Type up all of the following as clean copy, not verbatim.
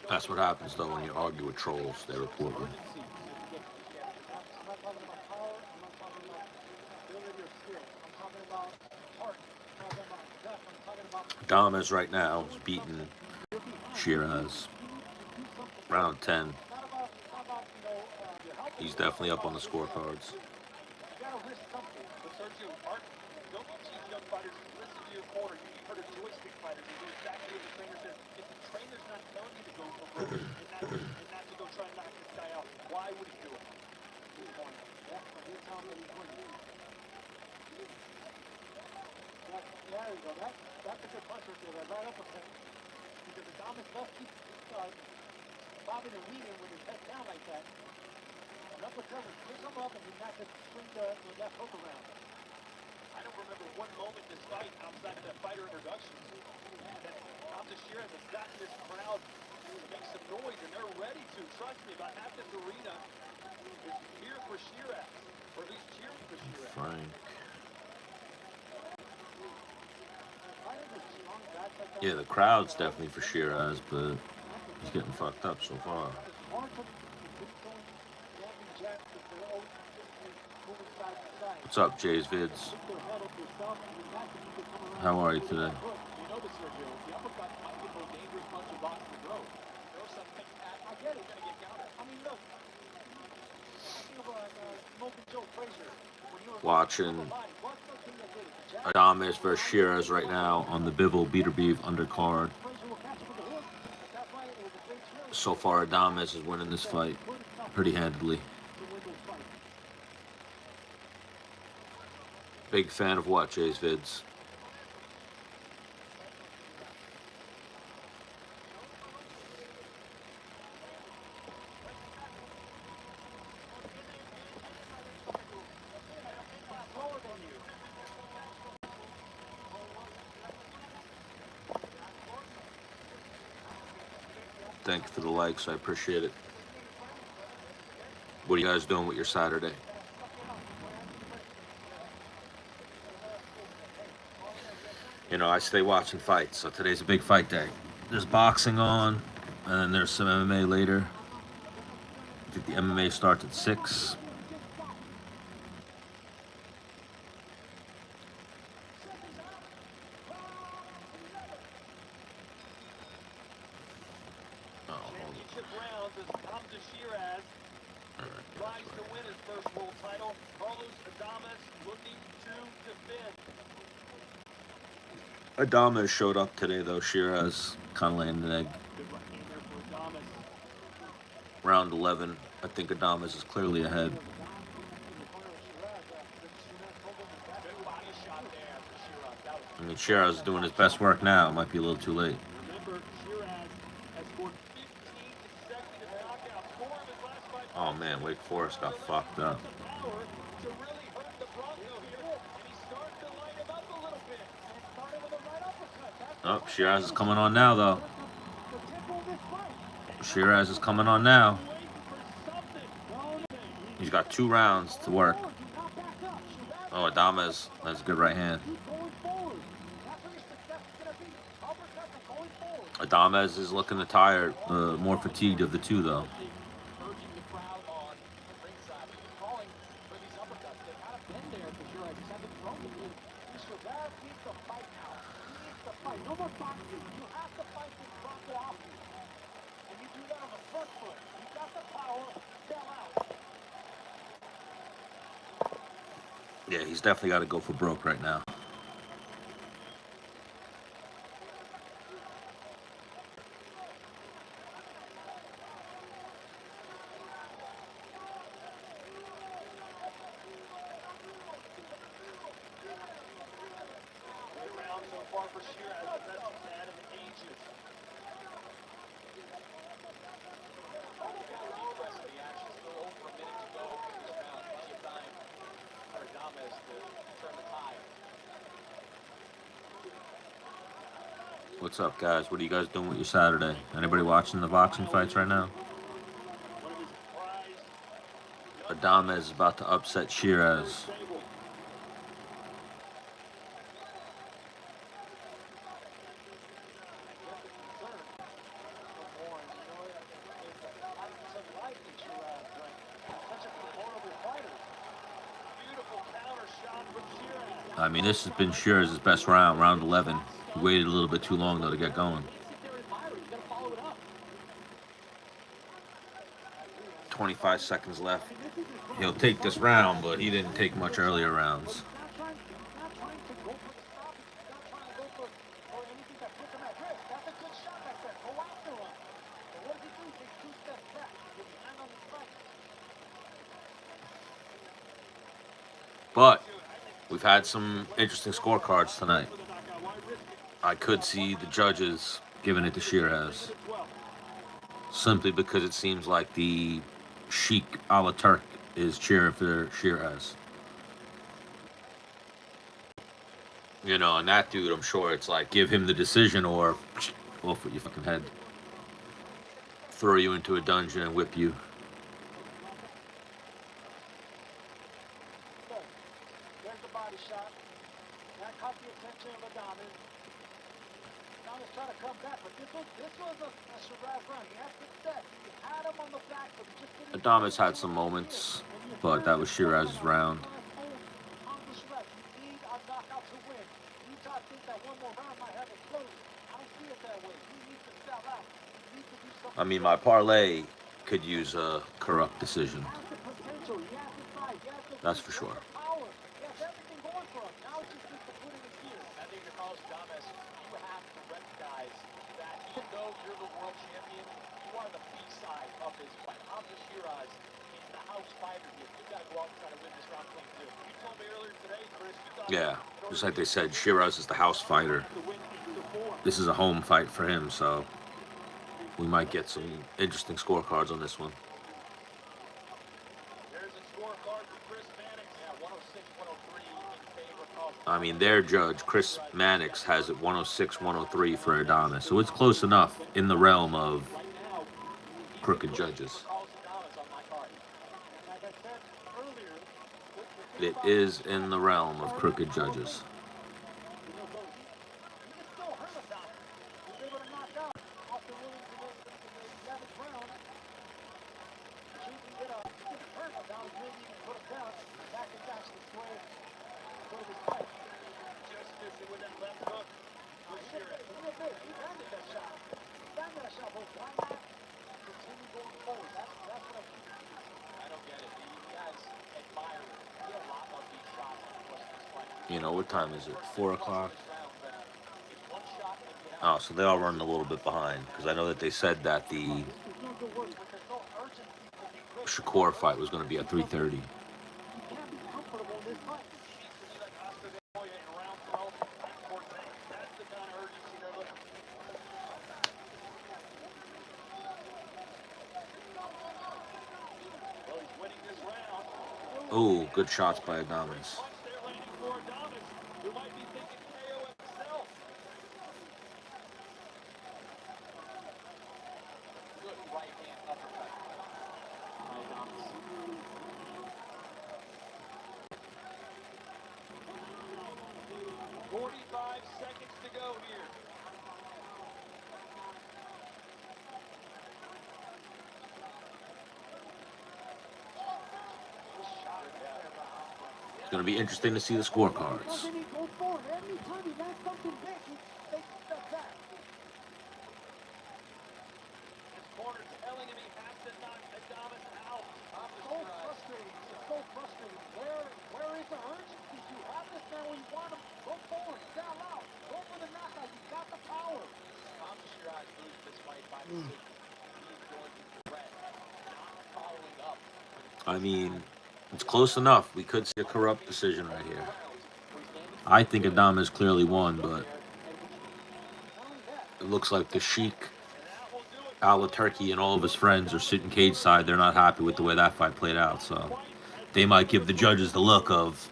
That's what happens, though, when you argue with trolls. They report you. Adames right now is beating Shiraz. Round 10. He's definitely up on the scorecards. Yeah, the crowd's definitely for Shiraz, but he's getting fucked up so far. What's up, Jay's Vids? How are you today? Watching Adames versus Shiraz right now on the Bivol Beterbiev undercard. So far, Adames is winning this fight pretty handedly. Big fan of what, Jay's Vids? Thank you for the likes. I appreciate it. What are you guys doing with your Saturday? You know, I stay watching fights, so today's a big fight day. There's boxing on, and then there's some MMA later. I think the MMA starts at 6. Adames showed up today, though. Shiraz kind of landed an egg. Round 11. I think Adames is clearly ahead. I mean, Shiraz is doing his best work now. It might be a little too late. Oh, man, Wake Forest got fucked up. Oh, Shiraz is coming on now, though. Shiraz is coming on now. He's got 2 rounds to work. Oh, Adames has a good right hand. Adames is looking the tired, more fatigued of the two, though. Yeah, he's definitely got to go for broke right now. What's up, guys? What are you guys doing with your Saturday? Anybody watching the boxing fights right now? Adames is about to upset Shiraz. I mean, this has been Shiraz's best round, round 11. He waited a little bit too long, though, to get going. 25 seconds left. He'll take this round, but he didn't take much earlier rounds. But we've had some interesting scorecards tonight. I could see the judges giving it to Shiraz, simply because it seems like the Sheik a la Turk is cheering for Shiraz. You know, and that dude, I'm sure it's like, give him the decision or off with your fucking head. Throw you into a dungeon and whip you. Adames had some moments, but that was Shiraz's round. I mean, my parlay could use a corrupt decision. That's for sure. Yeah, just like they said, Shiraz is the house fighter. This is a home fight for him, so we might get some interesting scorecards on this one. I mean, their judge, Chris Mannix, has it 106-103 for Adames, so it's close enough in the realm of crooked judges. It is in the realm of crooked judges. You know, what time is it? 4 o'clock? Oh, so they all run a little bit behind, because I know that they said that the Shakur fight was going to be at 3:30. Oh, good shots by Adames. It's going to be interesting to see the scorecards. I mean, it's close enough. We could see a corrupt decision right here. I think Adames clearly won, but it looks like the Sheik, Turkey, and all of his friends are sitting cage side. They're not happy with the way that fight played out, so they might give the judges the look of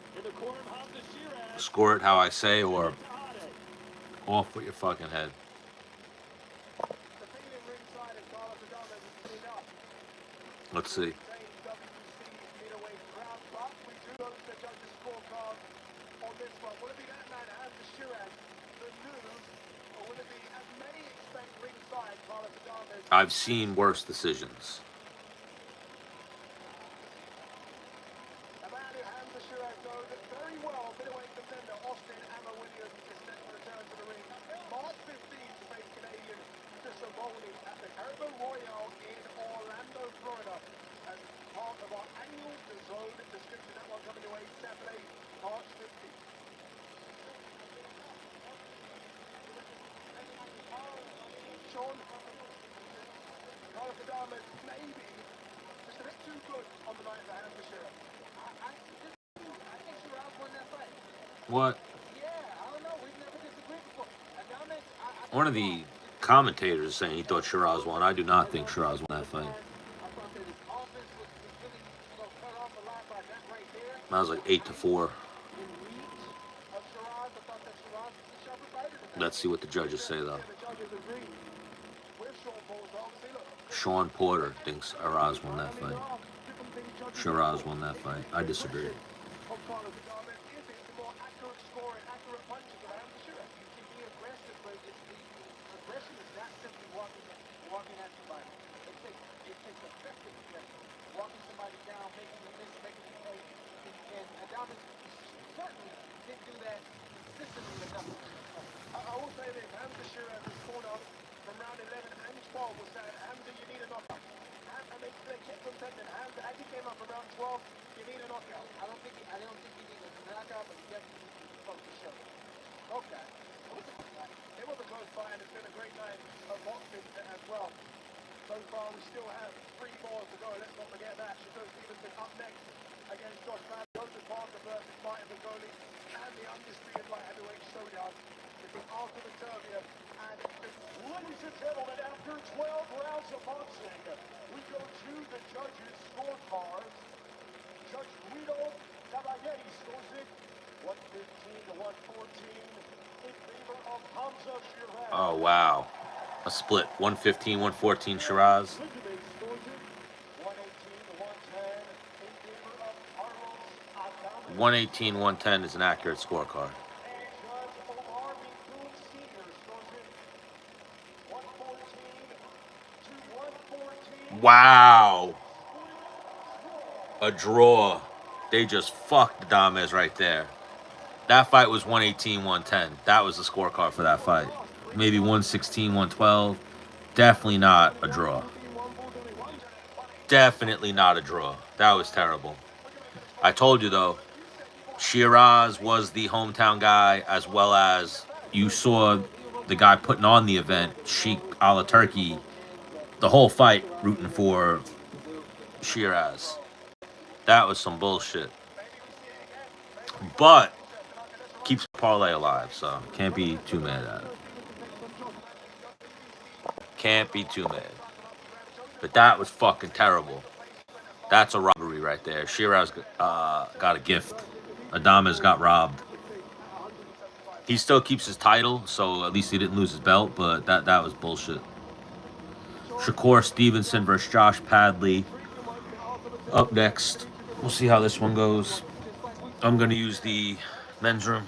score it how I say or off with your fucking head. Let's see. I've seen worse decisions. What? One of the commentators is saying he thought Shiraz won. I do not think Shiraz won that fight. That was like 8-4. Let's see what the judges say, though. Sean Porter thinks Shiraz won that fight. Shiraz won that fight. I disagree. Oh, wow. A split. 115, 114 Shiraz. 118, 110 is an accurate scorecard. Wow. A draw. They just fucked Adames right there. That fight was 118, 110. That was the scorecard for that fight. Maybe 116, 112. Definitely not a draw. Definitely not a draw. That was terrible. I told you, though, Shiraz was the hometown guy, as well as you saw the guy putting on the event, Sheik Turkey, the whole fight rooting for Shiraz. That was some bullshit. But keeps the parlay alive, so can't be too mad at it. Can't be too mad. But that was fucking terrible. That's a robbery right there. Shiraz got a gift. Adames got robbed. He still keeps his title, so at least he didn't lose his belt, but that was bullshit. Shakur Stevenson versus Josh Padley. Up next. We'll see how this one goes. I'm going to use the men's room.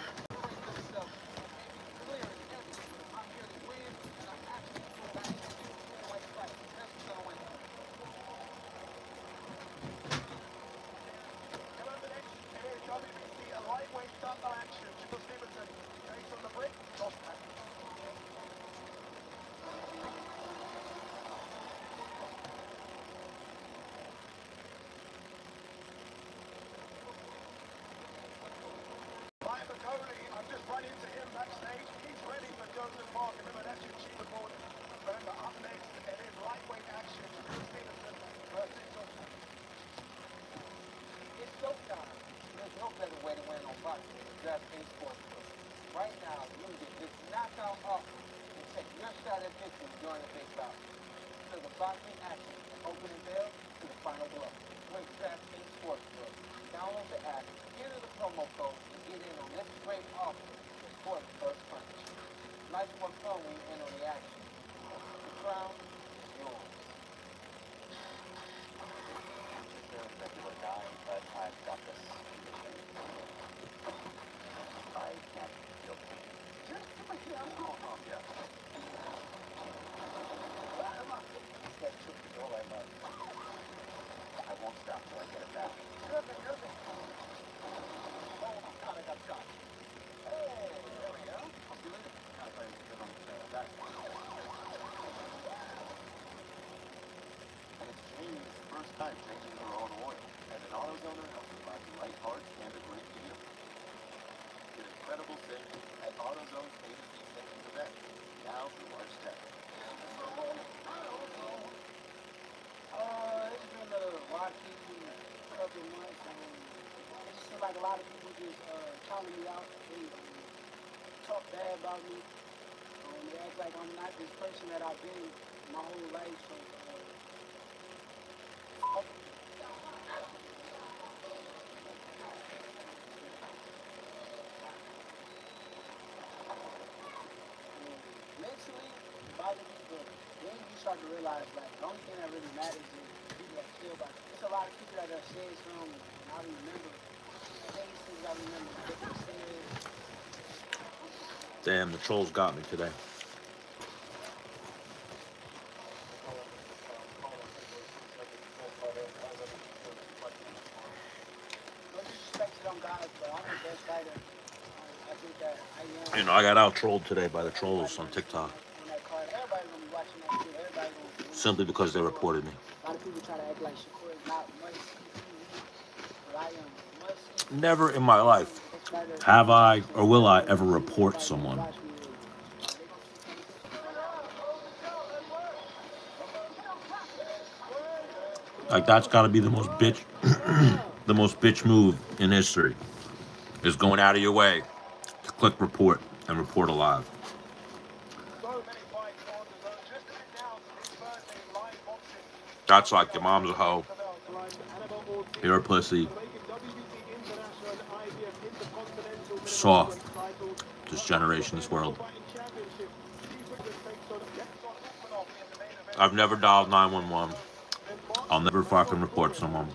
Damn, the trolls got me today. You know, I got out trolled today by the trolls on TikTok. Simply because they reported me. Never in my life have I or will I ever report someone. Like, that's got to be the most bitch, the most bitch move in history, is going out of your way to click report and report alive. That's like your mom's a hoe, you're a pussy, soft. This generation, this world. I've never dialed 911. I'll never fucking report someone.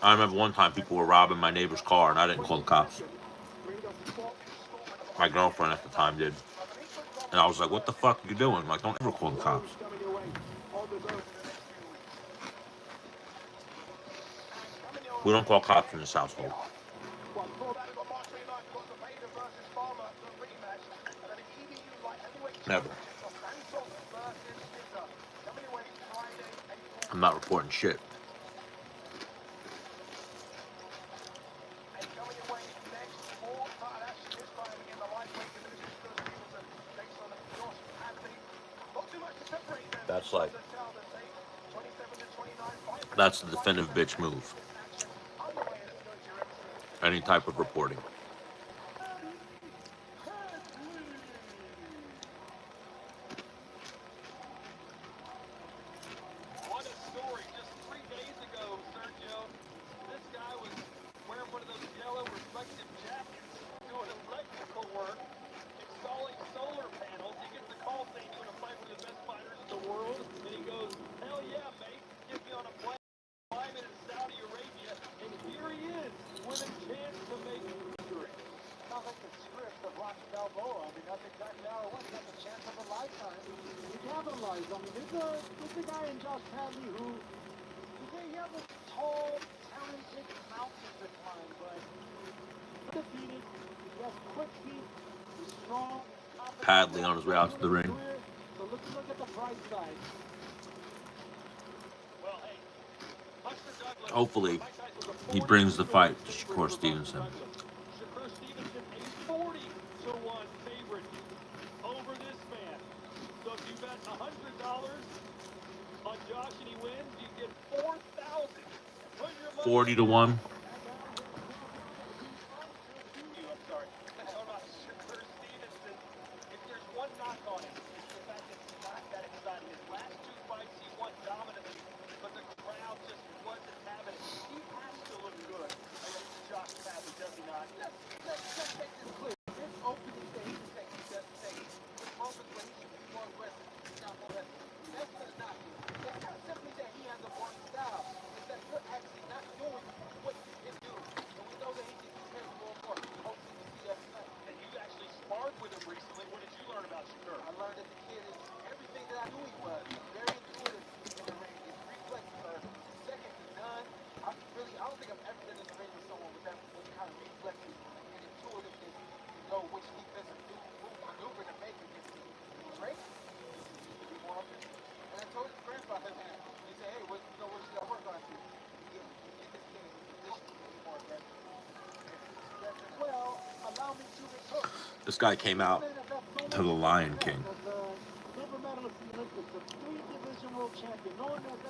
I remember one time people were robbing my neighbor's car and I didn't call the cops. My girlfriend at the time did. And I was like, what the fuck are you doing? Like, don't ever call the cops. We don't call cops in this household. Never. I'm not reporting shit. That's like, that's the definitive bitch move. Any type of reporting. Padley on his way out to the ring. Hopefully, He brings the fight to Shakur Stevenson. Shakur Stevenson, a 40-1 favorite over this man. So if you bet $100 on Josh and he wins, you get $4,000. Put your money 40 to 1. I'm sorry. Talking about Shakur Stevenson. If there's one knock on him, it's the fact that he's not that exciting. His last two fights, he won dominantly, but the crowd just wasn't having it. He has to look good against Josh Padley, does he not? Let's make this clear. This opening day, he doesn't take it. There's moments when he should be more aggressive. He's not more aggressive. That's not not you. It's not simply that he has a work style. It's that you're actually not doing what you can do. And we know that he can prepare more and more. Hopefully we see that tonight. And you actually sparred with him recently. What did you learn about Shakur? I learned that the kid is everything that I knew he was. He's very intuitive in the ring. His reflexes are second to none. I don't think I've ever been in the ring with someone with that kind of reflexes and intuitiveness to know which defensive maneuver to make against him. Great. Be more offensive. And I told his grandfather that. He said, hey, what should I work on here? Get this kid in position to be more aggressive. Well, allow me to return. This guy came out to the Lion King.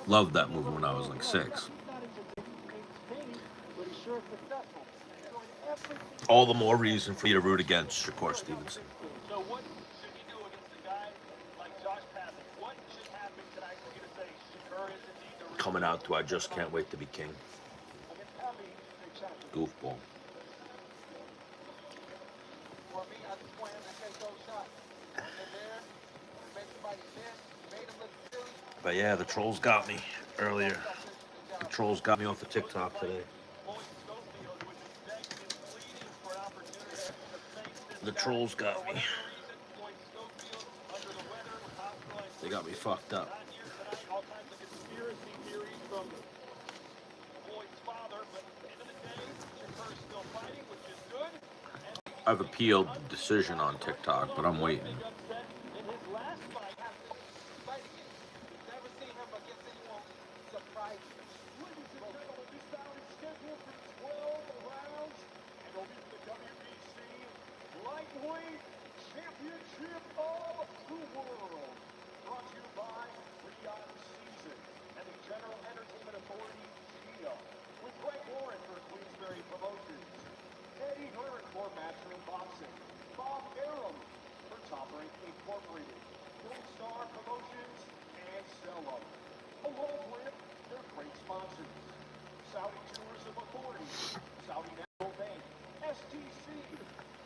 Loved that movie when I was like 6. All the more reason for you to root against Shakur Stevenson. So what should he do against a guy like Josh Padley? What should happen tonight for you to say Shakur is indeed the real Coming out to I Just Can't Wait to Be King. Goofball. For me, I just want him to take those shots. And there, make somebody miss, made him look silly. But yeah, the trolls got me earlier. The trolls got me off of TikTok today. The trolls got me. They got me fucked up. I've appealed the decision on TikTok, but I'm waiting. Championship of the World, brought to you by Rion Season and the General Entertainment Authority, GEO, with Greg Warren for Queensberry Promotions, Eddie Hearn for Master in Boxing, Bob Arum for Top Rank Incorporated, Gold Star Promotions, and Cello, along with their great sponsors, Saudi Tourism Authority, Saudi National Bank, STC,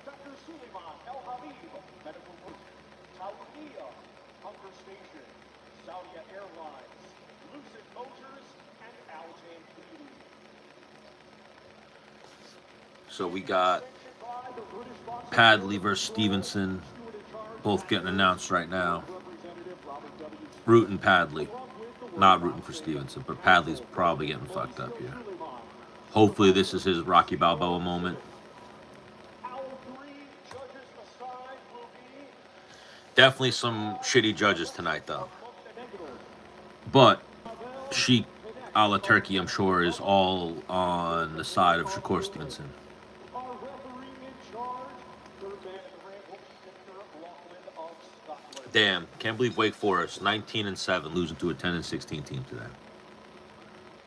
Dr. Suleiman El Habib Medical Group, Taulia Hunger Station, Saudi Airlines, Lucid Motors, and Aljan Beauty. So we got Padley versus Stevenson, both getting announced right now. Rooting Padley, not rooting for Stevenson, but Padley's probably getting fucked up here. Hopefully this is his Rocky Balboa moment. Definitely some shitty judges tonight, though. But Sheik a la Turkey, I'm sure, is all on the side of Shakur Stevenson. Damn, can't believe Wake Forest, 19-7, losing to a 10-16 team today.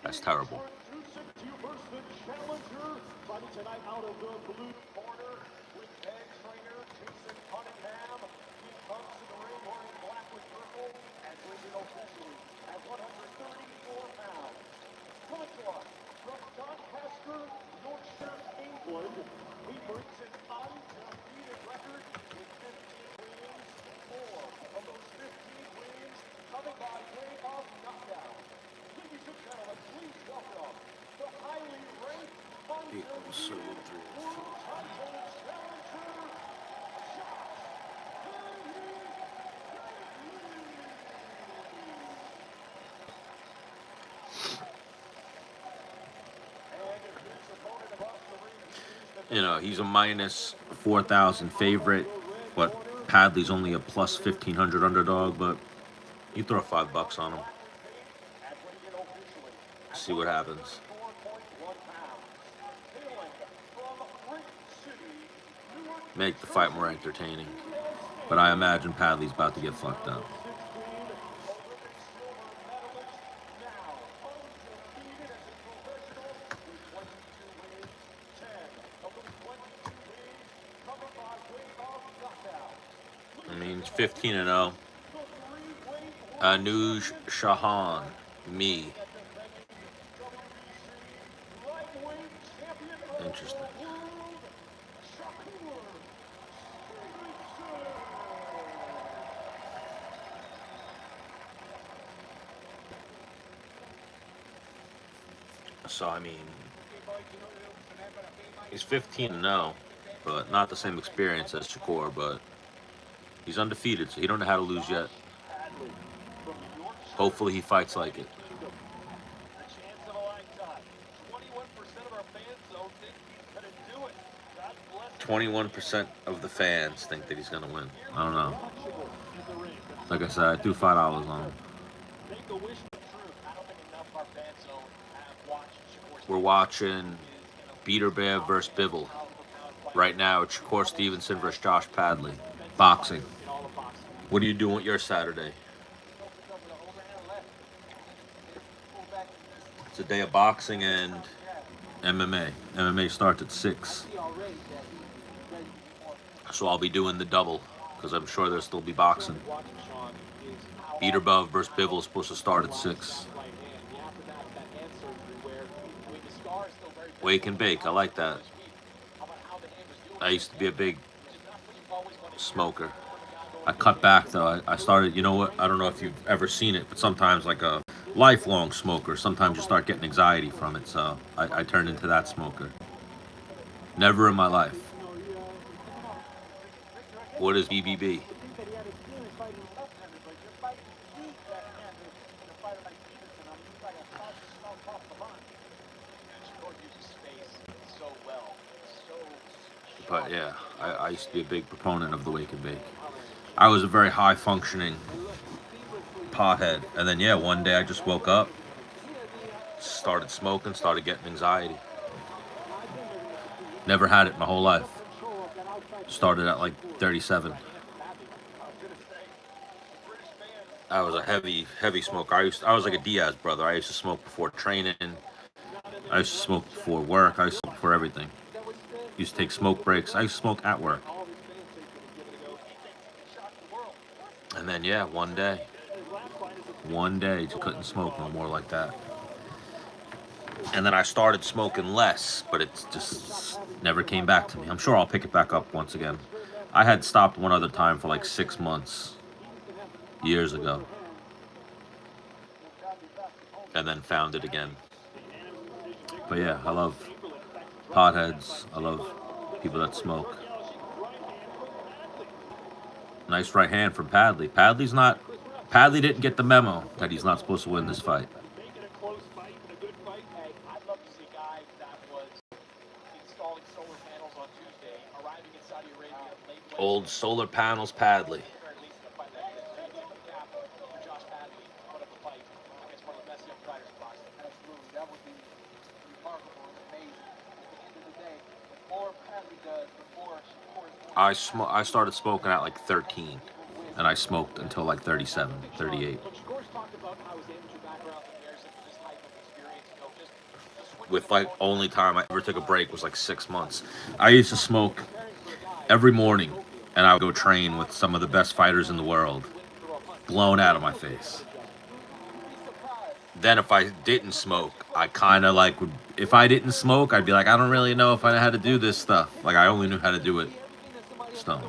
That's terrible. You know, he's a minus 4,000 favorite, but Padley's only a plus 1,500 underdog, but you throw $5 on him. See what happens. make the fight more entertaining. But I imagine Padley's about to get fucked up. I mean, it's 15-0. Anuj Shahan, me. Interesting. So, I mean, he's 15-0, but not the same experience as Shakur, but he's undefeated, so he don't know how to lose yet. Hopefully he fights like it. 21% of the fans think that he's gonna win. I don't know. Like I said, I threw $5 on him. We're watching Beterbiev versus Bivol. Right now, it's Shakur Stevenson versus Josh Padley. Boxing. What are you doing with your Saturday? It's a day of boxing and MMA. MMA starts at 6. So I'll be doing the double, because I'm sure there'll still be boxing. Beterbiev versus Bivol is supposed to start at 6. Wake and bake, I like that. I used to be a big smoker. I cut back though. I started, you know what? I don't know if you've ever seen it, but sometimes, like a lifelong smoker, sometimes you start getting anxiety from it. So I turned into that smoker. Never in my life. What is BBB? But yeah, I used to be a big proponent of the wake and bake. I was a very high functioning pothead. And then, yeah, one day I just woke up, started smoking, started getting anxiety. Never had it my whole life. Started at like 37. I was a heavy smoker. I was like a Diaz brother. I used to smoke before training. I used to smoke before work. I used to smoke before everything. Used to take smoke breaks. I used to smoke at work. And then, yeah, one day, just couldn't smoke no more like that. And then I started smoking less, but it just never came back to me. I'm sure I'll pick it back up once again. I had stopped one other time for like 6 months, years ago, and then found it again. But yeah, I love potheads. I love people that smoke. Nice right hand from Padley. Padley didn't get the memo that he's not supposed to win this fight. Old solar panels Padley. I started smoking at like 13, and I smoked until like 37, 38. With like only time I ever took a break was like 6 months. I used to smoke every morning, and I would go train with some of the best fighters in the world, blown out of my face. Then if I didn't smoke, I kind of like would, if I didn't smoke, I'd be like, I don't really know if I know how to do this stuff. Like I only knew how to do it stone.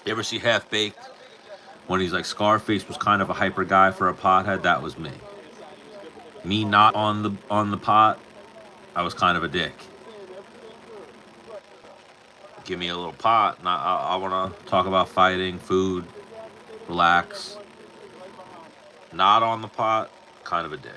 You ever see Half Baked? When he's like, Scarface was kind of a hyper guy for a pothead. That was me. Me not on the pot, I was kind of a dick. Give me a little pot, and I want to talk about fighting, food, relax. Not on the pot, kind of a dick.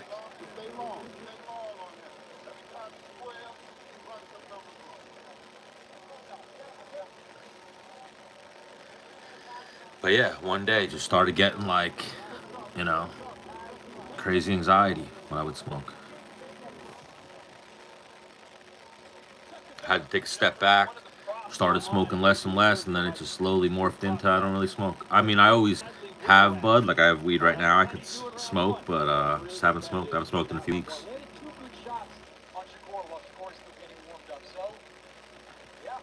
But yeah, one day just started getting like, crazy anxiety when I would smoke. Had to take a step back. Started smoking less and less, and then it just slowly morphed into I don't really smoke. I mean, I always have bud, like I have weed right now. I could smoke, but just haven't smoked. I haven't smoked in a few weeks. Landed two good shots on Shakur while Shakur's still getting warmed up. So, yeah,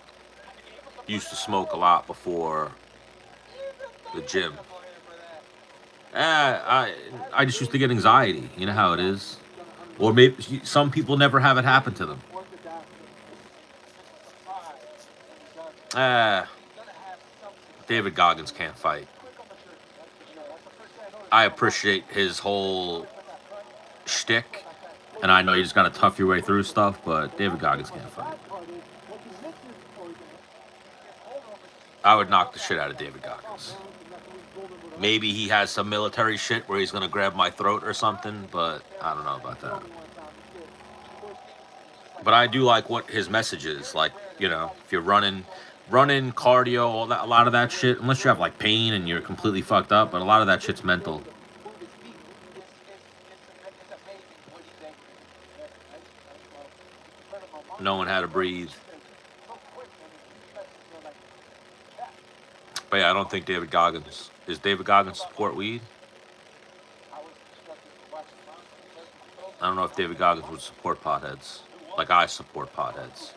the game was the Used first to half smoke a over. lot before the gym. I just used to get anxiety. You know how it is. Or maybe some people never have it happen to them. Ah, David Goggins can't fight. I appreciate his whole shtick, and I know you just got to tough your way through stuff, but David Goggins can't fight. I would knock the shit out of David Goggins. Maybe he has some military shit where he's going to grab my throat or something, but I don't know about that. But I do like what his message is. Like, you know, if you're running, cardio, all that, a lot of that shit, unless you have like pain and you're completely fucked up, but a lot of that shit's mental. Knowing how to breathe. But yeah, I don't think David Goggins. Is David Goggins support weed? I don't know if David Goggins would support potheads. Like I support potheads.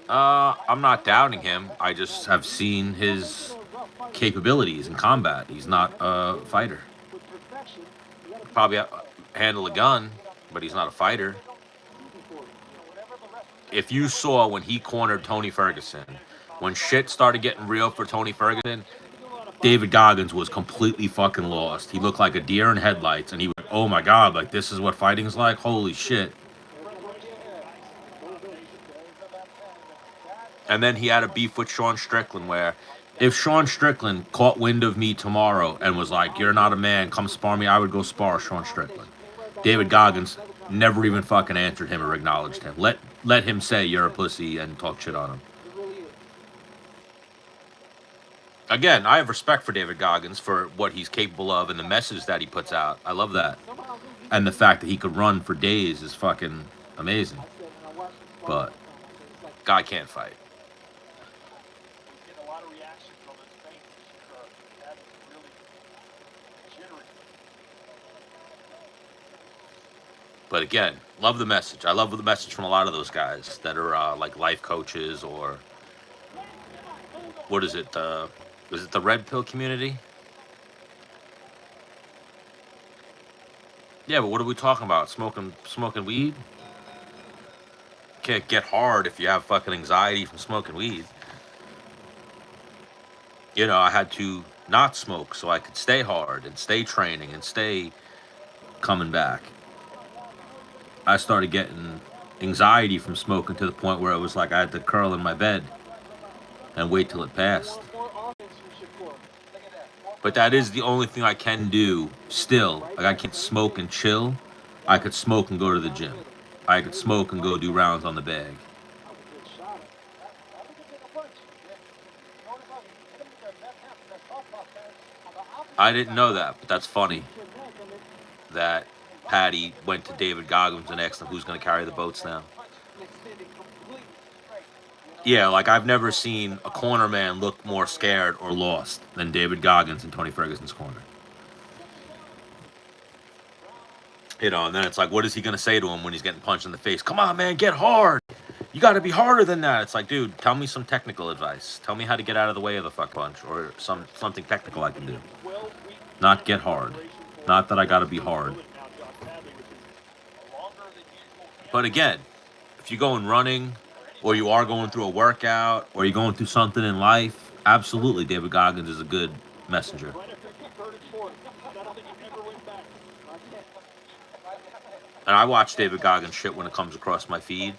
I'm not doubting him. I just have seen his capabilities in combat. He's not a fighter. Probably handle a gun, but he's not a fighter. If you saw when he cornered Tony Ferguson, when shit started getting real for Tony Ferguson, David Goggins was completely fucking lost. He looked like a deer in headlights, and he went, "Oh my god, like this is what fighting's like. Holy shit!" And then he had a beef with Sean Strickland, where if Sean Strickland caught wind of me tomorrow and was like, "You're not a man, come spar me," I would go spar Sean Strickland. David Goggins never even fucking answered him or acknowledged him. Let him say you're a pussy and talk shit on him. Again, I have respect for David Goggins for what he's capable of and the message that he puts out. I love that. And the fact that he could run for days is fucking amazing. But guy can't fight. But again, love the message. I love the message from a lot of those guys that are like life coaches or what is it? Was it the red pill community? Yeah, but what are we talking about? Smoking weed? Can't get hard if you have fucking anxiety from smoking weed. You know, I had to not smoke so I could stay hard and stay training and stay coming back. I started getting anxiety from smoking to the point where it was like I had to curl in my bed and wait till it passed. But that is the only thing I can do still. Like I can't smoke and chill. I could smoke and go to the gym. I could smoke and go do rounds on the bag. I didn't know that, but that's funny that Patty went to David Goggins and asked him who's going to carry the boats now. Yeah, like I've never seen a corner man look more scared or lost than David Goggins in Tony Ferguson's corner. You know, and then it's like, what is he going to say to him when he's getting punched in the face? Come on, man, get hard. You got to be harder than that. It's like, dude, tell me some technical advice. Tell me how to get out of the way of the fuck punch or something technical I can do. Not get hard. Not that I got to be hard. But again, if you're going running or you are going through a workout or you're going through something in life, absolutely David Goggins is a good messenger. And I watch David Goggins shit when it comes across my feed.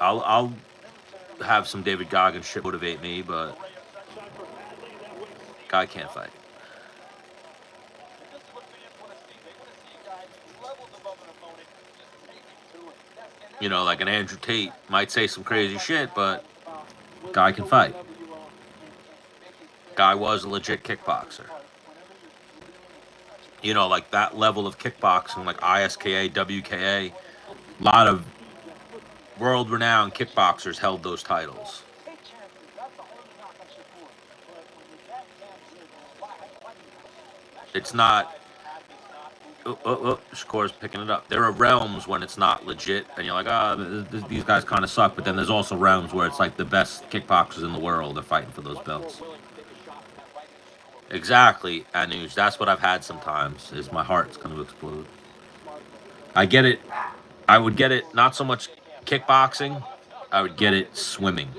I'll have some David Goggins shit motivate me, but guy can't fight. You know, like an Andrew Tate might say some crazy shit, but guy can fight. Guy was a legit kickboxer. You know, like that level of kickboxing, like ISKA, WKA. A lot of world-renowned kickboxers held those titles. It's not. Shakur's picking it up. There are realms when it's not legit, and you're like, these guys kind of suck. But then there's also realms where it's like the best kickboxers in the world are fighting for those belts. Exactly, Anuj. That's what I've had sometimes. Is my heart's going to explode. I get it. I would get it. Not so much kickboxing. I would get it swimming.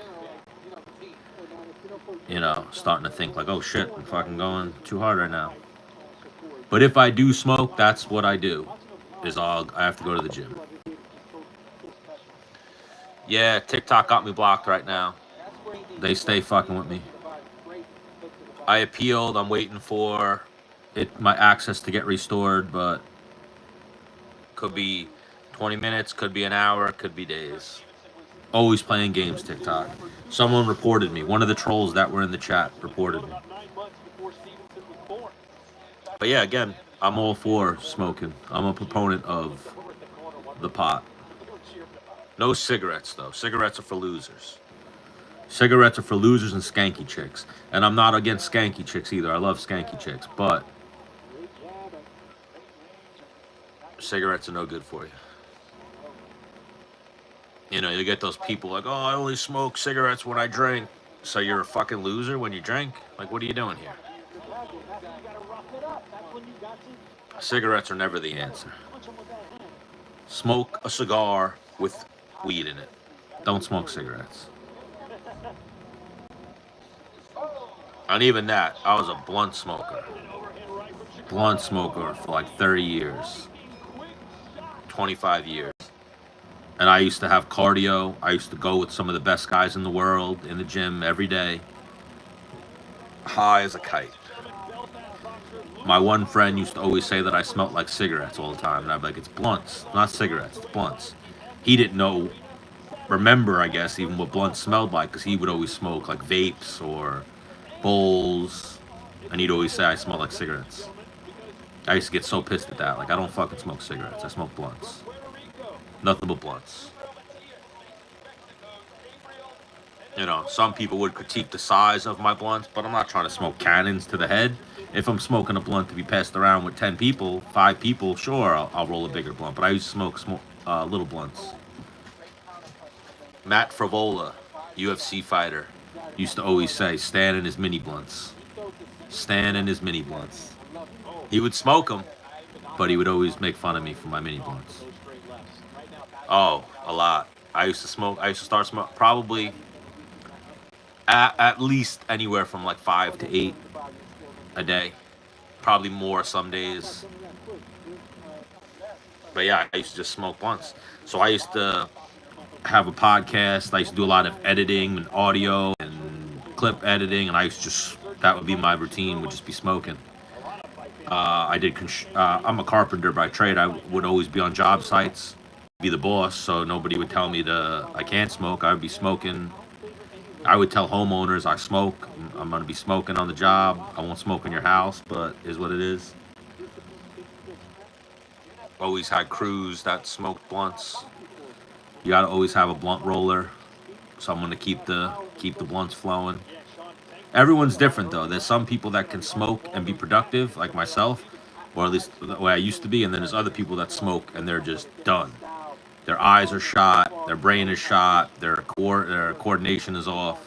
You know, starting to think like, oh shit, I'm fucking going too hard right now. But if I do smoke, that's what I do. I have to go to the gym. Yeah, TikTok got me blocked right now. They stay fucking with me. I appealed. I'm waiting for my access to get restored, but could be 20 minutes, could be an hour, could be days. Always playing games, TikTok. Someone reported me. One of the trolls that were in the chat reported me. But yeah, again, I'm all for smoking. I'm a proponent of the pot. No cigarettes, though. Cigarettes are for losers. Cigarettes are for losers and skanky chicks. And I'm not against skanky chicks either. I love skanky chicks. But cigarettes are no good for you. You know, you get those people like, oh, I only smoke cigarettes when I drink. So you're a fucking loser when you drink? Like, what are you doing here? Cigarettes are never the answer. Smoke a cigar with weed in it. Don't smoke cigarettes. And even that, I was a blunt smoker. Blunt smoker for like 30 years. 25 years. And I used to have cardio. I used to go with some of the best guys in the world in the gym every day. High as a kite. My one friend used to always say that I smelled like cigarettes all the time. And I'd be like, it's blunts, not cigarettes, it's blunts. He didn't remember, I guess, even what blunts smelled like, because he would always smoke like vapes or bowls. And he'd always say I smell like cigarettes. I used to get so pissed at that. Like, I don't fucking smoke cigarettes. I smoke blunts. Nothing but blunts. You know, some people would critique the size of my blunts, but I'm not trying to smoke cannons to the head. If I'm smoking a blunt to be passed around with 10 people, 5 people, sure, I'll roll a bigger blunt. But I used to smoke little blunts. Matt Fravola, UFC fighter, used to always say, Stan and his mini blunts. Stan and his mini blunts. He would smoke them, but he would always make fun of me for my mini blunts. Oh, a lot. I used to start smoking probably at least anywhere from like 5 to 8 a day. Probably more some days. But yeah, I used to just smoke blunts. So I used to have a podcast. I used to do a lot of editing and audio and clip editing, and that would be my routine, would just be smoking. I'm a carpenter by trade. I would always be on job sites, be the boss, so nobody would tell me I can't smoke. I would be smoking. I would tell homeowners I smoke. I'm going to be smoking on the job. I won't smoke in your house, but is what it is. Always had crews that smoked blunts. You got to always have a blunt roller, someone to keep the blunts flowing. Everyone's different though. There's some people that can smoke and be productive, like myself, or at least the way I used to be, and then there's other people that smoke and they're just done. Their eyes are shot, their brain is shot, their coordination is off.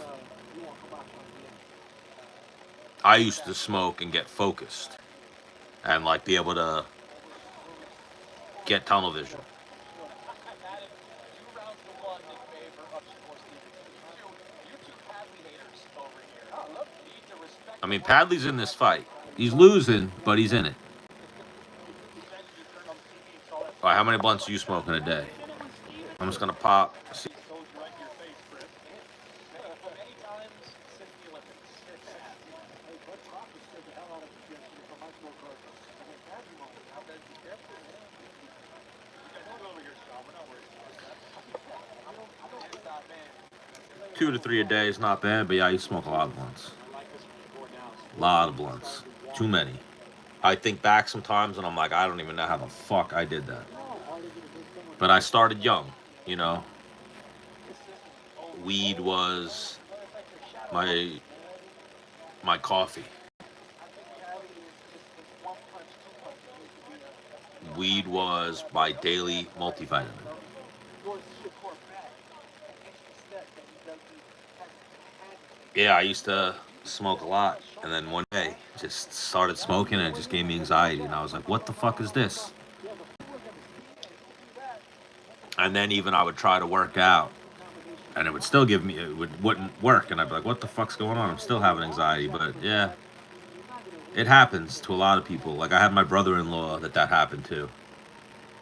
I used to smoke and get focused and like be able to get tunnel vision. I mean, Padley's in this fight. He's losing, but he's in it. All right, how many blunts do you smoke in a day? I'm just gonna pop. See. Two to three a day is not bad, but yeah, you smoke a lot of blunts. A lot of blunts. Too many. I think back sometimes and I'm like, I don't even know how the fuck I did that. But I started young, you know. Weed was my coffee. Weed was my daily multivitamin. Yeah, I used to smoke a lot, and then one day just started smoking, and it just gave me anxiety, and I was like, "What the fuck is this?" And then even I would try to work out, and it would still give me wouldn't work, and I'd be like, "What the fuck's going on?" I'm still having anxiety, but yeah, it happens to a lot of people. Like I had my brother-in-law that happened to,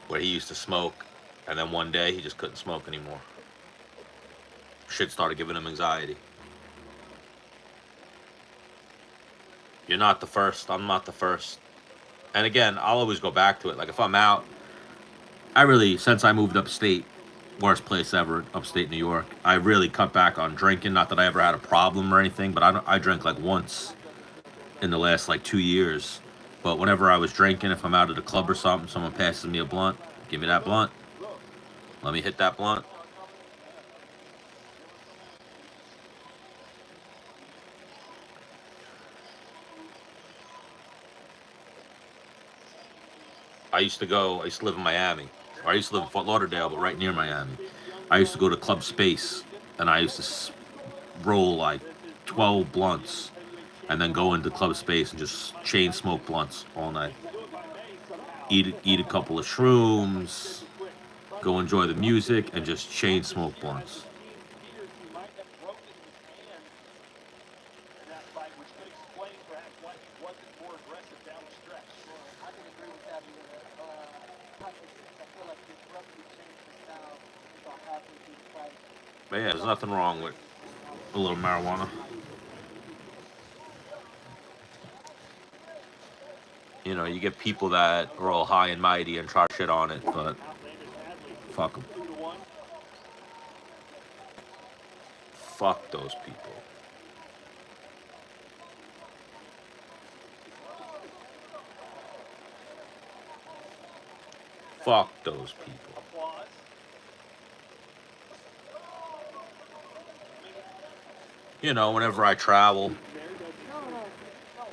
where he used to smoke, and then one day he just couldn't smoke anymore. Shit started giving him anxiety. You're not the first. I'm not the first. And again, I'll always go back to it. Like if I'm out, I really, since I moved upstate, worst place ever, upstate New York, I really cut back on drinking. Not that I ever had a problem or anything, but I drank like once in the last like 2 years. But whenever I was drinking, if I'm out at a club or something, someone passes me a blunt, give me that blunt. Let me hit that blunt. I used to live in Miami. Or I used to live in Fort Lauderdale, but right near Miami. I used to go to Club Space, and I used to roll like 12 blunts and then go into Club Space and just chain smoke blunts all night. Eat a couple of shrooms, go enjoy the music, and just chain smoke blunts. But yeah, there's nothing wrong with a little marijuana. You know, you get people that are all high and mighty and try shit on it, but fuck them. Fuck those people. Fuck those people. You know, whenever I travel,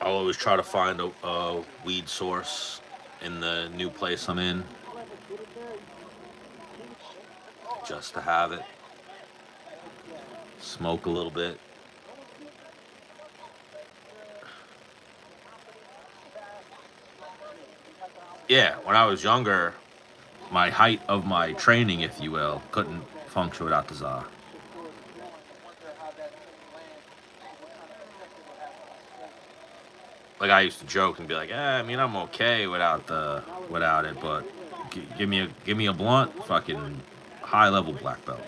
I'll always try to find a weed source in the new place I'm in just to have it. Smoke a little bit. Yeah, when I was younger, my height of my training, if you will, couldn't function without the za. Like I used to joke and be like, I mean, I'm okay without it, but give me a blunt, fucking high level black belt.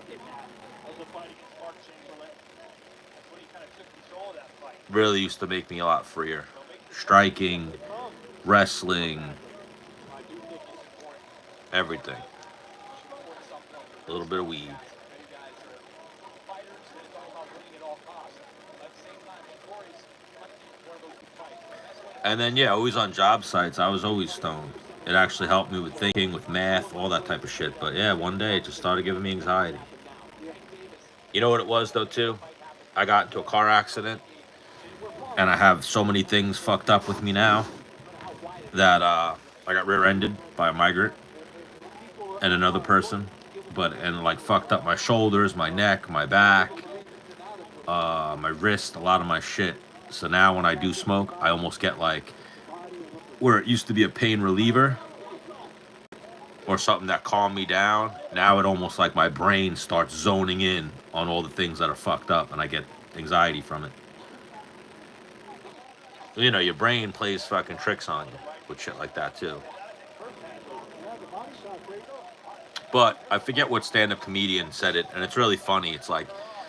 Really used to make me a lot freer. Striking, wrestling, everything. A little bit of weed. And then yeah, always on job sites, I was always stoned. It actually helped me with thinking, with math, all that type of shit. But yeah, one day it just started giving me anxiety. You know what it was though too? I got into a car accident, and I have so many things fucked up with me now that I got rear-ended by a migrant and another person, and like fucked up my shoulders, my neck, my back, my wrist, a lot of my shit. So now when I do smoke, I almost get like where it used to be a pain reliever or something that calmed me down. Now it almost like my brain starts zoning in on all the things that are fucked up, and I get anxiety from it. You know, your brain plays fucking tricks on you with shit like that too. But I forget what stand-up comedian said it, and it's really funny. It's like,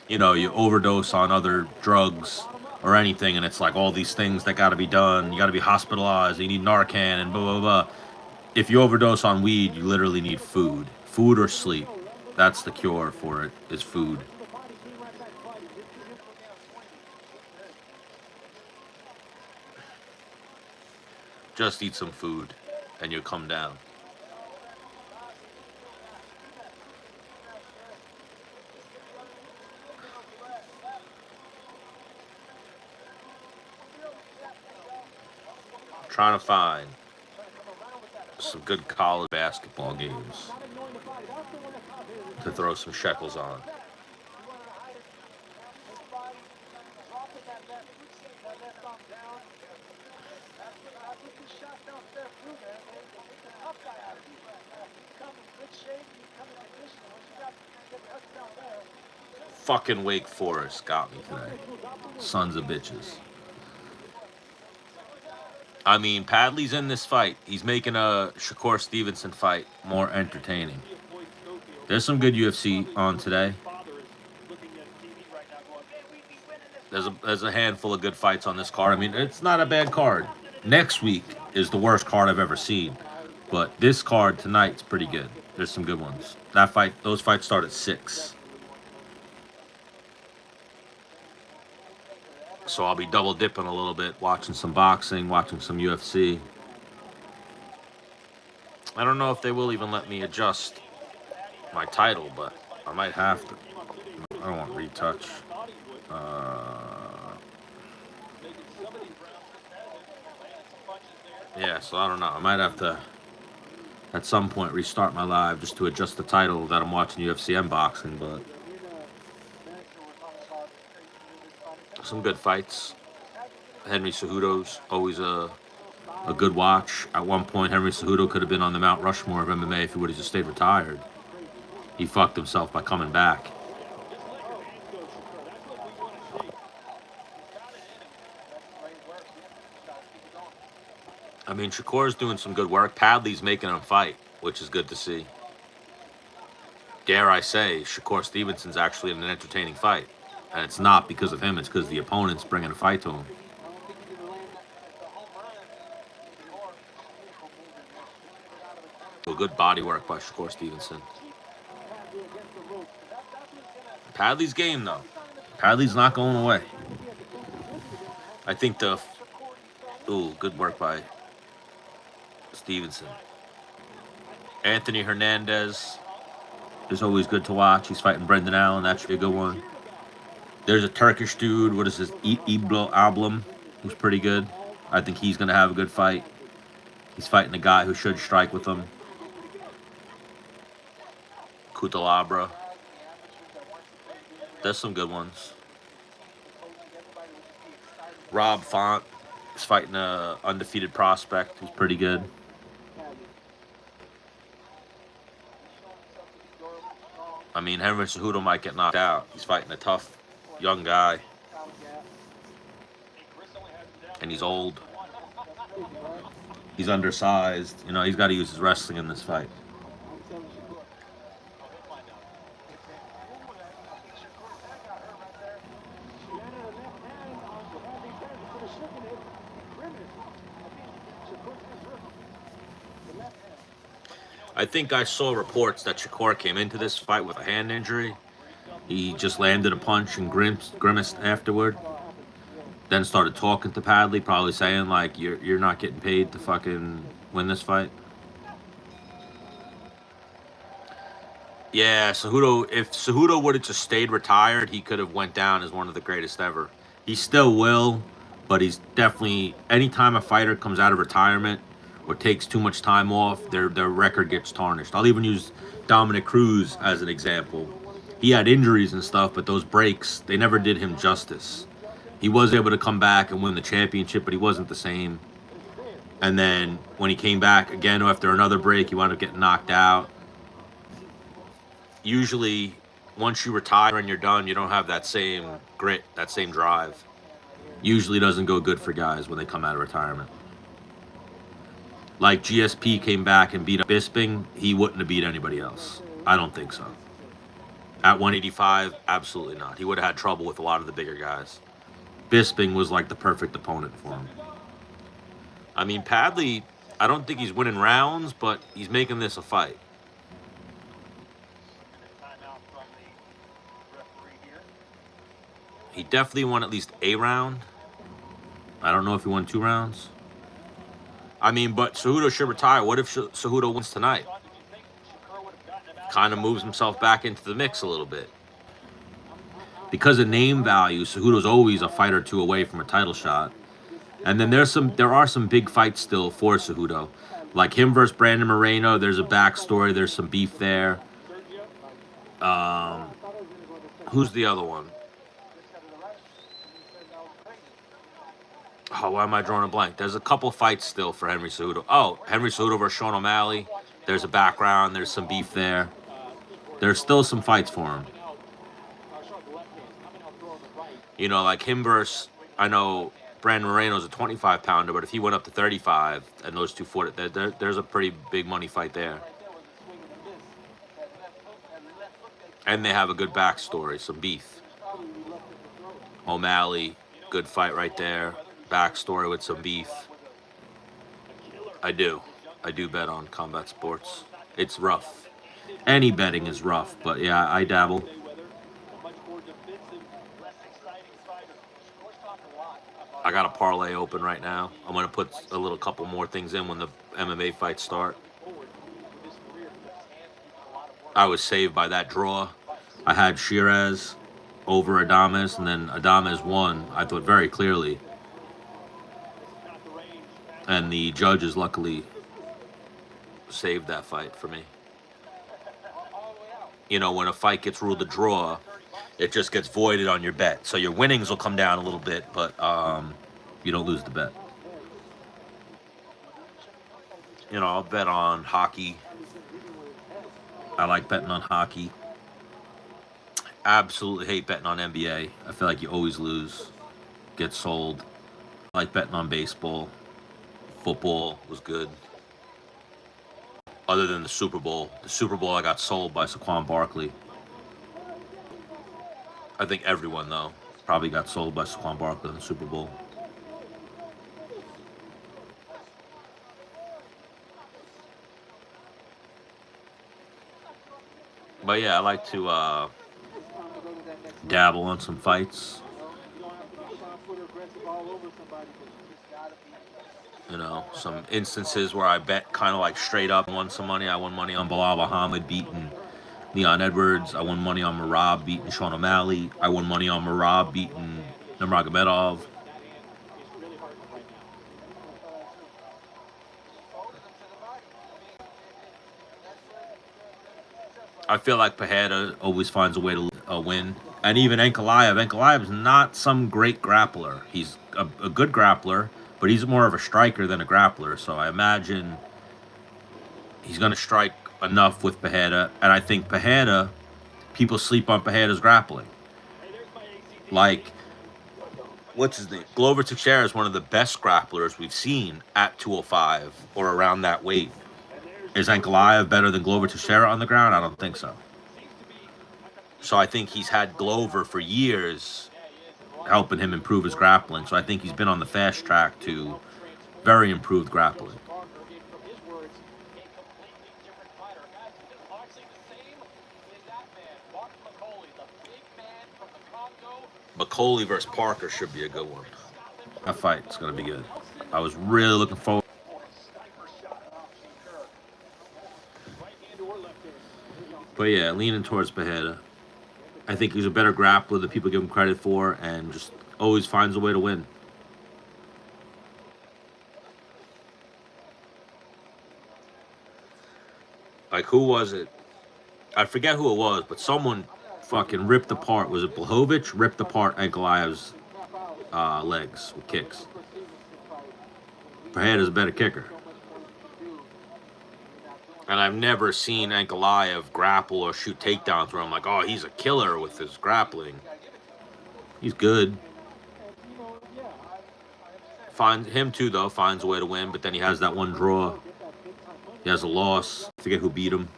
you know, you overdose on other drugs or anything, and it's like all these things that got to be done. You got to be hospitalized. You need Narcan and blah blah blah. If you overdose on weed, you literally need food or sleep. That's the cure for it. Is food. Just eat some food, and you'll come down. I'm trying to find some good college basketball games to throw some shekels on. Fucking Wake Forest got me today. Sons of bitches. I mean, Padley's in this fight. He's making a Shakur Stevenson fight more entertaining. There's some good UFC on today. There's a handful of good fights on this card. I mean, it's not a bad card. Next week is the worst card I've ever seen. But this card tonight's pretty good. There's some good ones. Those fights start at 6. So I'll be double dipping a little bit, watching some boxing, watching some UFC. I don't know if they will even let me adjust my title, but I might have to. I don't want retouch. Yeah, so I don't know. I might have to, at some point, restart my live just to adjust the title that I'm watching UFC and boxing, but some good fights. Henry Cejudo's always a good watch. At one point, Henry Cejudo could have been on the Mount Rushmore of MMA if he would have just stayed retired. He fucked himself by coming back. I mean, Shakur's doing some good work. Padley's making him fight, which is good to see. Dare I say, Shakur Stevenson's actually in an entertaining fight. And it's not because of him, it's because the opponent's bringing a fight to him. So good body work by Shakur Stevenson. Padley's game, though. Padley's not going away. I think good work by Stevenson. Anthony Hernandez is always good to watch. He's fighting Brendan Allen. That should be a good one. There's a Turkish dude. What is this? Iblo Ablum, who's pretty good. I think he's going to have a good fight. He's fighting a guy who should strike with him. Kutalabra. There's some good ones. Rob Font is fighting a undefeated prospect who's pretty good. I mean, Henry Cejudo might get knocked out. He's fighting a tough young guy. And he's old. He's undersized. You know, he's got to use his wrestling in this fight. I think I saw reports that Shakur came into this fight with a hand injury. He just landed a punch and grimaced afterward. Then started talking to Padley, probably saying, like, you're not getting paid to fucking win this fight. Yeah, Cejudo, if Cejudo would have just stayed retired, he could have went down as one of the greatest ever. He still will, but he's definitely, anytime a fighter comes out of retirement or takes too much time off, their record gets tarnished. I'll even use Dominic Cruz as an example. He had injuries and stuff, but those breaks, they never did him justice. He was able to come back and win the championship, but he wasn't the same. And then when he came back again after another break, he wound up getting knocked out. Usually, once you retire and you're done, you don't have that same grit, that same drive. Usually doesn't go good for guys when they come out of retirement. Like GSP came back and beat up Bisping, he wouldn't have beat anybody else. I don't think so. At 185, absolutely not. He would have had trouble with a lot of the bigger guys. Bisping was like the perfect opponent for him. I mean, Padley, I don't think he's winning rounds, but he's making this a fight. He definitely won at least a round. I don't know if he won 2 rounds. I mean, but Cejudo should retire. What if Cejudo wins tonight? Kind of moves himself back into the mix a little bit. Because of name value, Cejudo's always a fight or two away from a title shot. And then there are some big fights still for Cejudo. Like him versus Brandon Moreno, there's a backstory, there's some beef there. Who's the other one? Oh, why am I drawing a blank? There's a couple fights still for Henry Cejudo. Oh, Henry Cejudo versus Sean O'Malley. There's a background. There's some beef there. There's still some fights for him. You know, like him versus, I know Brandon Moreno's a 25-pounder, but if he went up to 35 and those two fought, there's a pretty big money fight there. And they have a good backstory, some beef. O'Malley, good fight right there. Backstory with some beef. I do bet on combat sports. It's rough. Any betting is rough, but yeah, I dabble. I got a parlay open right now. I'm going to put a little couple more things in when the MMA fights start. I was saved by that draw. I had Shiraz over Adames, and then Adames won, I thought, very clearly. And the judges luckily saved that fight for me. You know, when a fight gets ruled a draw, it just gets voided on your bet. So your winnings will come down a little bit, but you don't lose the bet. You know, I'll bet on hockey. I like betting on hockey. Absolutely hate betting on NBA. I feel like you always lose, get sold. I like betting on baseball. Football was good. Other than the Super Bowl. The Super Bowl I got sold by Saquon Barkley. I think everyone, though, probably got sold by Saquon Barkley in the Super Bowl. But yeah, I like to dabble on some fights. You know, some instances where I bet kind of like straight up and won some money. I won money on Bilal Muhammad beating Leon Edwards. I won money on Merab beating Sean O'Malley. I won money on Merab beating Nurmagomedov. I feel like Pereira always finds a way to win. And even Ankalaev. Ankalaev's not some great grappler. He's a good grappler, but he's more of a striker than a grappler. So I imagine he's going to strike enough with Pereira. And I think Pereira, people sleep on Pereira's grappling. Like, what's his name? Glover Teixeira is one of the best grapplers we've seen at 205 or around that weight. Is Ankalaev better than Glover Teixeira on the ground? I don't think so. So I think he's had Glover for years helping him improve his grappling. So I think he's been on the fast track to very improved grappling. McCauley versus Parker should be a good one. That fight's going to be good. I was really looking forward. But yeah, leaning towards Pereira. I think he's a better grappler than people give him credit for, and just always finds a way to win. Like, who was it? I forget who it was, but someone fucking ripped apart. Was it Blachowicz? Ripped apart Ankalaev's legs with kicks. Pereira's a better kicker. And I've never seen Ankalaev grapple or shoot takedowns where I'm like, oh, he's a killer with his grappling. He's good. Him too, though, finds a way to win, but then he has that one draw. He has a loss. I forget who beat him.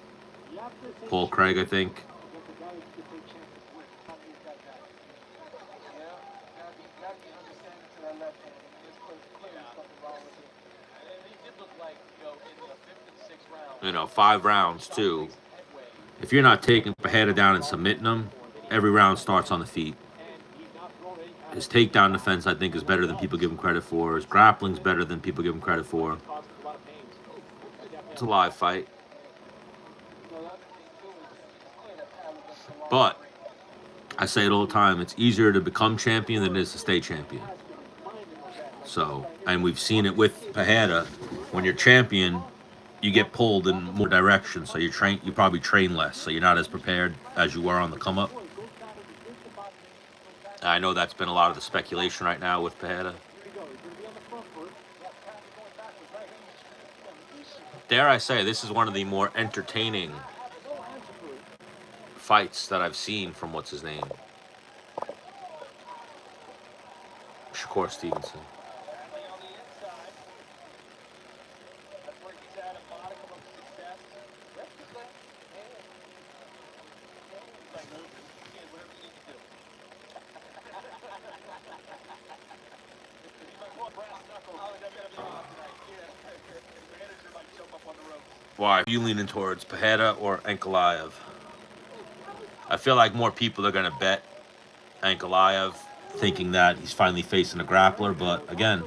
Paul Craig, I think. You know, 5 rounds, too. If you're not taking Pereira down and submitting him, every round starts on the feet. His takedown defense, I think, is better than people give him credit for. His grappling's better than people give him credit for. It's a live fight. But I say it all the time, it's easier to become champion than it is to stay champion. So, and we've seen it with Pajeda. When you're champion, you get pulled in more directions. So you probably train less. So you're not as prepared as you were on the come up. I know that's been a lot of the speculation right now with Pajeda. Dare I say, this is one of the more entertaining fights that I've seen from what's his name, Shakur Stevenson. Why are you leaning towards Pajeda or Ankalaev? I feel like more people are going to bet Ankalaev, thinking that he's finally facing a grappler. But again,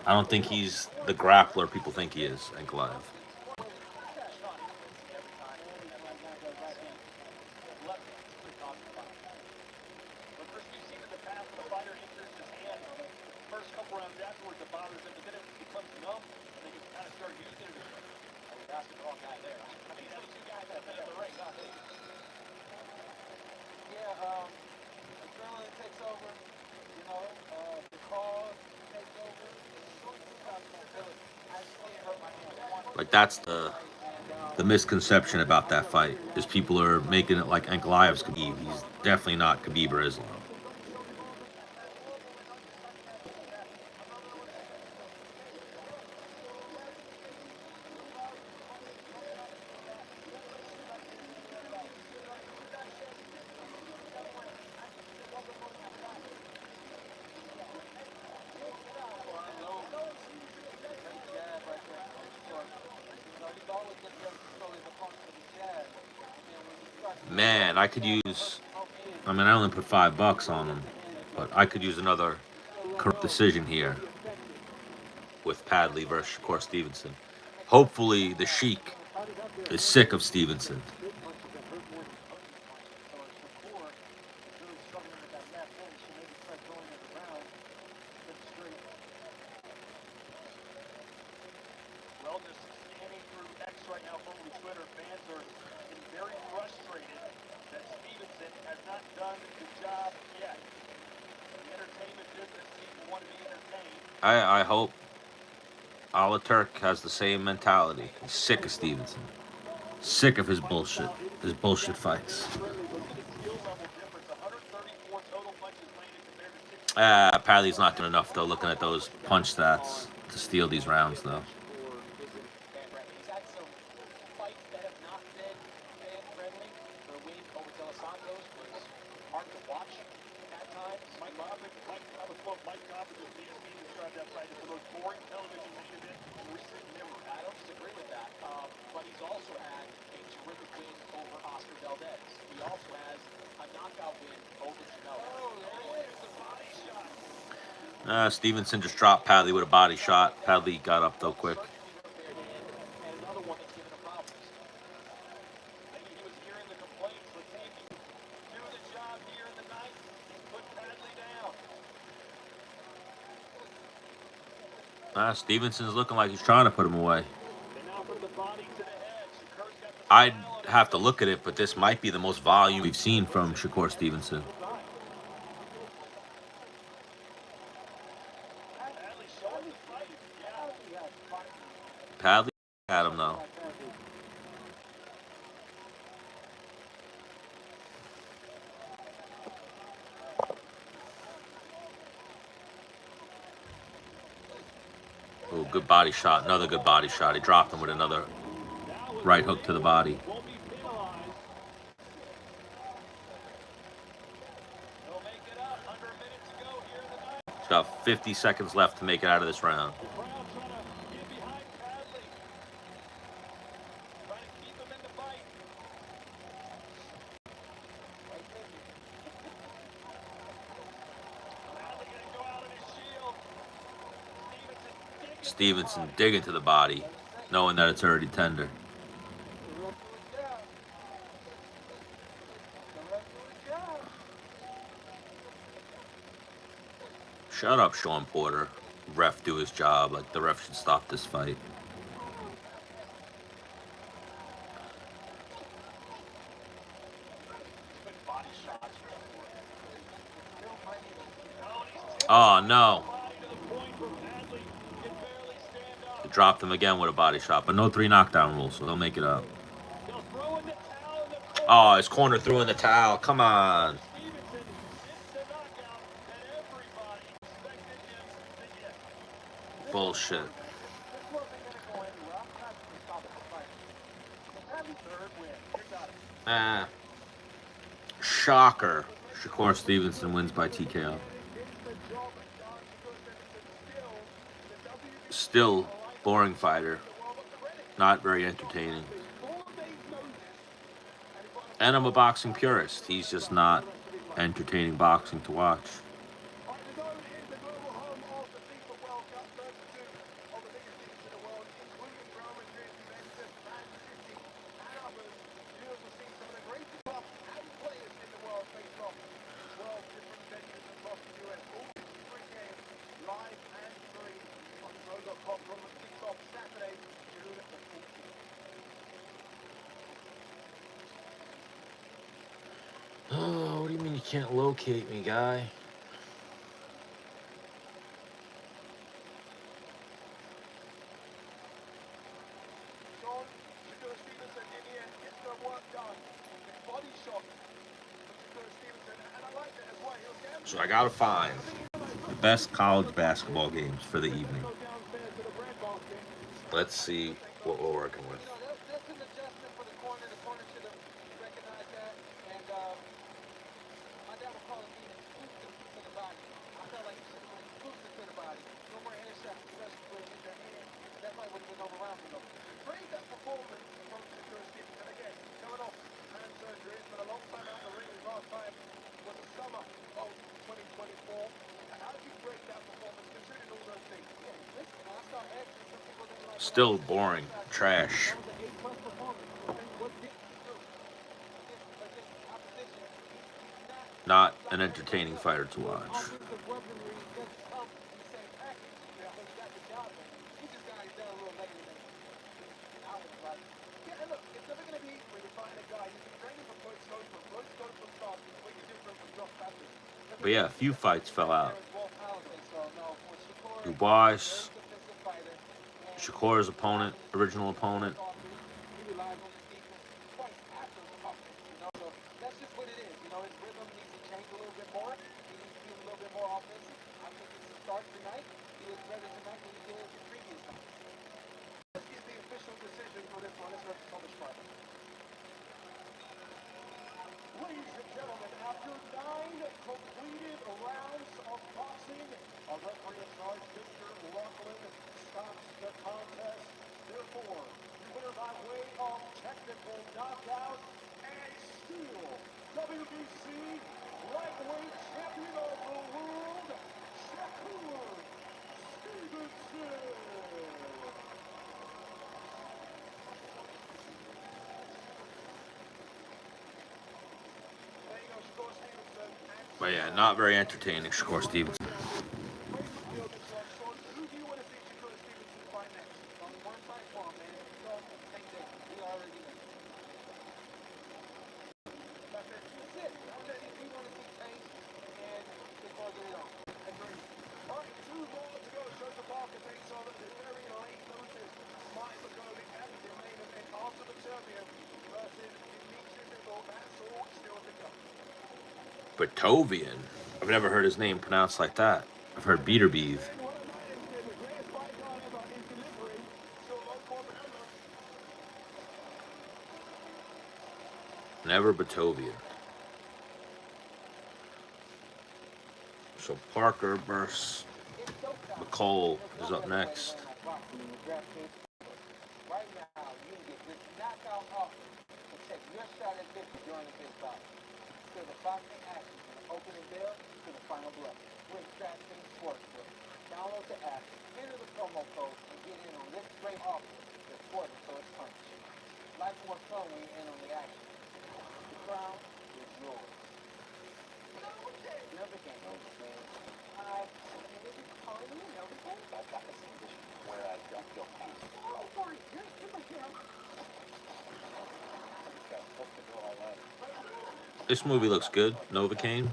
I don't think he's the grappler people think he is, Ankalaev. Like, that's the misconception about that fight, is people are making it like Ankalaev's Khabib. He's definitely not Khabib or Islam. Man, I could use. I mean, I only put $5 on him, but I could use another correct decision here with Padley versus Shakur Stevenson. Hopefully, the Sheik is sick of Stevenson. I hope Alaturk has the same mentality. He's sick of Stevenson. Sick of his bullshit fights. Padley's not doing enough, though, looking at those punch stats to steal these rounds, though. Stevenson just dropped Padley with a body shot. Padley got up, though, quick. Stevenson's looking like he's trying to put him away. I'd have to look at it, but this might be the most volume we've seen from Shakur Stevenson. Padley had him, though. Oh, good body shot. Another good body shot. He dropped him with another right hook to the body. He's got 50 seconds left to make it out of this round. Stevenson digging to the body. knowing that it's already tender. The ref do his job. The ref do his job. Shut up, Sean Porter. Ref do his job. Like, the ref should stop this fight. Good body shots for him. Still might even. Oh, he's tipped Oh, the no. body to the point where Padley can barely stand up. They dropped him again with a body shot, but no 3 knockdown rule, so they'll make it up. They'll throw in the towel in the corner. Oh, his corner threw in the towel. Come on. Stevenson gets the knockout that everybody expected him to get. Bullshit. This wasn't going to go anywhere. I'm not going to stop the fight. The Padley third win. You got it. Shocker. Shakur Stevenson wins by TKO. Still boring fighter. Not very entertaining. And I'm a boxing purist. He's just not entertaining boxing to watch. Oh, what do you mean you can't locate me, guy? So I gotta find the best college basketball games for the evening. Let's see what we're working with. That's an adjustment for the corner. The corner should have recognized that. And my dad would call it being exclusive to the body. I felt like he should have been exclusive to the body. No more headshots, especially when it's their hand. That fight would have been over around me, though. Praise that performance from Shakur Stevenson. Again, coming off hand surgery. It's been a long time out in the ring. His last time was the summer of 2024. How do you break that performance, considering all those things? Yeah, listen, I start asking some people that like. Still boring. Trash. Not an entertaining fighter to watch. But yeah, a few fights fell out. Dubois, Shakur's opponent, original opponent. That's just what it is. You know, his rhythm needs to change a little bit more. He needs to be a little bit more offensive. I think it's a start tonight. He was better tonight than he did the previous time. Let's get the official decision for this one. Let's rip this on the spot. Ladies and gentlemen, after 9 completed rounds of boxing, our referee in charge, Mr. Lachlan, stops the contest. Therefore, the winner by way of technical knockout and still WBC lightweight champion of the world, Shakur Stevenson. There you go, Shakur Stevenson. But yeah, not very entertaining, Shakur Stevenson. Who do you want to see Shakur Stevenson fight next? Only one fight for him, man. So, same thing. We already know. That's it. That's it. If you want to see change, and before get it on. Agree. All right, 2 more to go. Joseph Parker takes on the very late notice. Mike McGovey and the main event ultimate champion versus Dimitri Bivol. That's all still to come. Beterbiev. I've never heard his name pronounced like that. I've heard Beterbiev. Never Beterbiev. So Parker versus McCole is up next. Right now, you can get this knockout offer to take your shot at victory during the big fight. To the boxing action from the opening bell to the final blow. With DraftKings Sportsbook. Download the app, enter the promo code, and get in on this great offer. Life more fun when you're in on the action. The crown is yours. Novocaine. Novocaine. I I've got this condition where I don't feel pain. Oh, sorry. You're my hero. That's the girl I like. This movie looks good. Novocaine.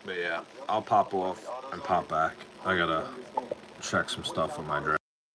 But yeah, I'll pop off and pop back. I gotta check some stuff on my drive.